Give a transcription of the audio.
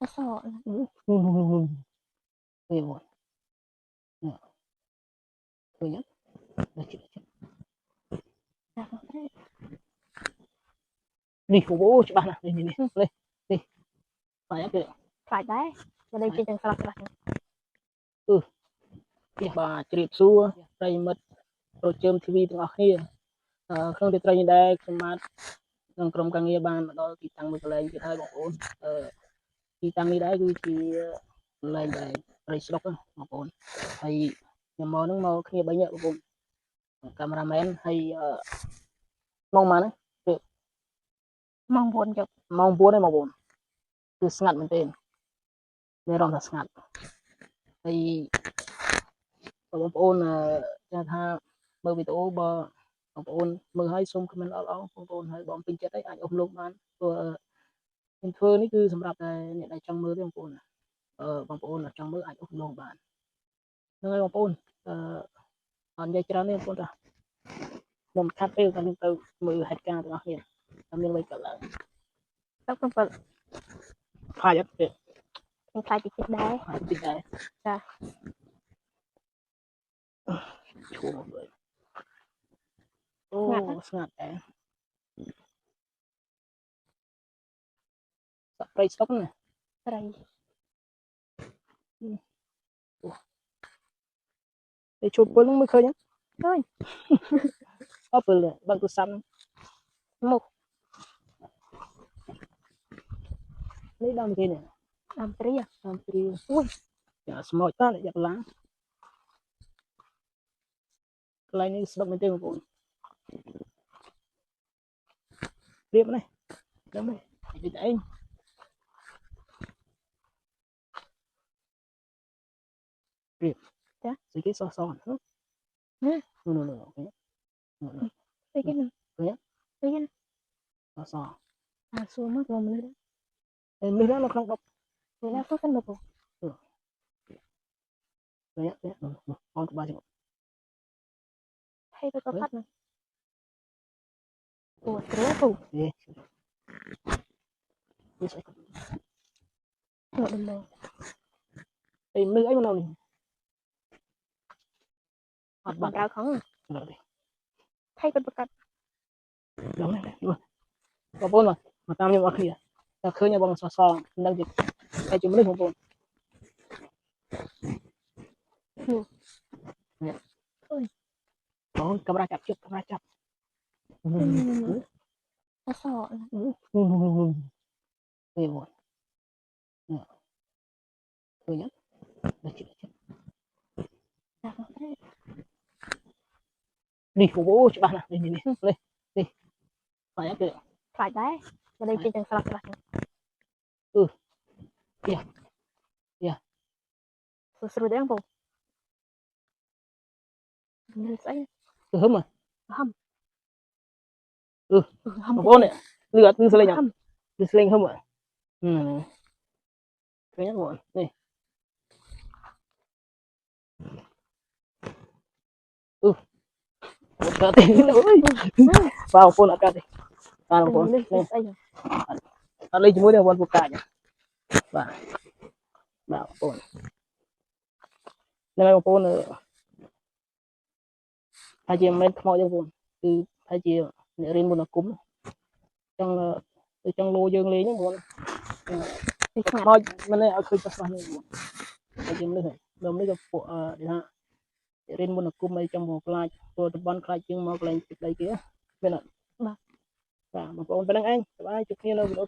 អសអ Đây một. Nè. Thôi nhá. Đây chị. Đi phụ bố chị bạn nào. Đây này. Đây. Đi. Phải kìa. ខ្លាចដែរមិនដឹងជាទាំងស្លាប់ខ្លះ បាទជ្រាបសួរប្រិយមិត្តប្រជើម TV ទាំងអស់គ្នាក្នុងរាត្រីនេះដែរខ្ញុំបាទក្នុងក្រុមការងារបានមកដល់ទីតាំងមួយកន្លែងទៀតហើយបងប្អូនទីតាំងនេះដែរគឺជាកន្លែងដែលព្រៃស្រុកបងប្អូនហើយខ្ញុំមកហ្នឹងមកគ្នា3នាក់បងប្អូនកាមេរ៉ាមែនហើយម៉ោងប៉ុន្មានហ្នឹងម៉ោង 9 ចុះម៉ោង 9 ហ្នឹងបងប្អូនគឺស្ងាត់មែនទេមានអារម្មណ៍ថាស្ងាត់ហើយបងប្អូនចាថាមើលវីដេអូបើបងប្អូនមើលឲ្យសូម comment ល្អៗបងប្អូនហើយបងពេញចិត្តអីអាចអុំលោកបានព្រោះខ្ញុំធ្វើនេះគឺសម្រាប់តែអ្នកដែលចង់មើលទេបងប្អូនបងប្អូនចង់មើលអាចអុំលោកបានហ្នឹងហើយបងប្អូនអត់និយាយច្រើនទេបងប្អូនតាខ្ញុំខាត់ពេលតែខ្ញុំទៅមើលហេតុការណ៍ទាំងអស់គ្នាតែមានអ្វីកើតឡើងទៅ7ខ្លាចអត់ទេខ្ញុំខ្លាចតិចដែរតិចដែរចាឈួរមកเลยអូស្ងាត់ដែរសក់ព្រៃស្រុកណាព្រៃតែជួបពលនឹងមើលឃើញឃើញអត់ពលបើទូរស័ព្ទមកនេះដើមគេនេះដើមព្រាអូយចាស្មោចតើយកឡើងកន្លែងនេះស្រុកមែនទេបងប្អូនព្រៀបនេះដឹងទេនិយាយតែឯងព្រៀបចាស្អីគេសោះនោះអូខេស្អីគេនោះស្អីគេសោះសួរមកមកនេះនេះនៅក្នុងដប់នេះណាទៅកាន់ដប់នេះអនក្បាលចឹងហើយទៅកាត់ណាអូស្រួលពូនេះស្អីនោះដំណអីមើលអីមកនេះអត់បាត់ក្រៅខំហ្នឹងទេថៃគាត់ប្រកាសដល់នេះបងប្អូនមកតាមខ្ញុំអស់គ្នាតែឃើញបងសសមិនដឹងតែជំរឿនបងប្អូននេះអូយកាមេរ៉ាចាប់ជិតកាមេរ៉ាចាប់អសនេះមកឃើញអត់ជិតនេះអូច្បាស់ណាស់នេះនេះphải kìa phải đấy mà đây trên sạc sạc kìa seru deh po saya hâm à hâm hâm con này lihat từ sling nhá từ sling hâm à kayaknya bukan nih hati vào phone akat đi vào phone nih ada jemur yang buat bukanya vào phone nên là phone hai chị em không cho phone từ hai chị để riêng một là cúm trong lô dương lý nhá phone thôi mình này ở khơi cho này hai chị em nữa đâm lấy cho phụ để ha để riêng một là cúm này trong một like rồi tập ban khai chương một lên đây kia bên này và một phone bên anh bye chụp kia đâu video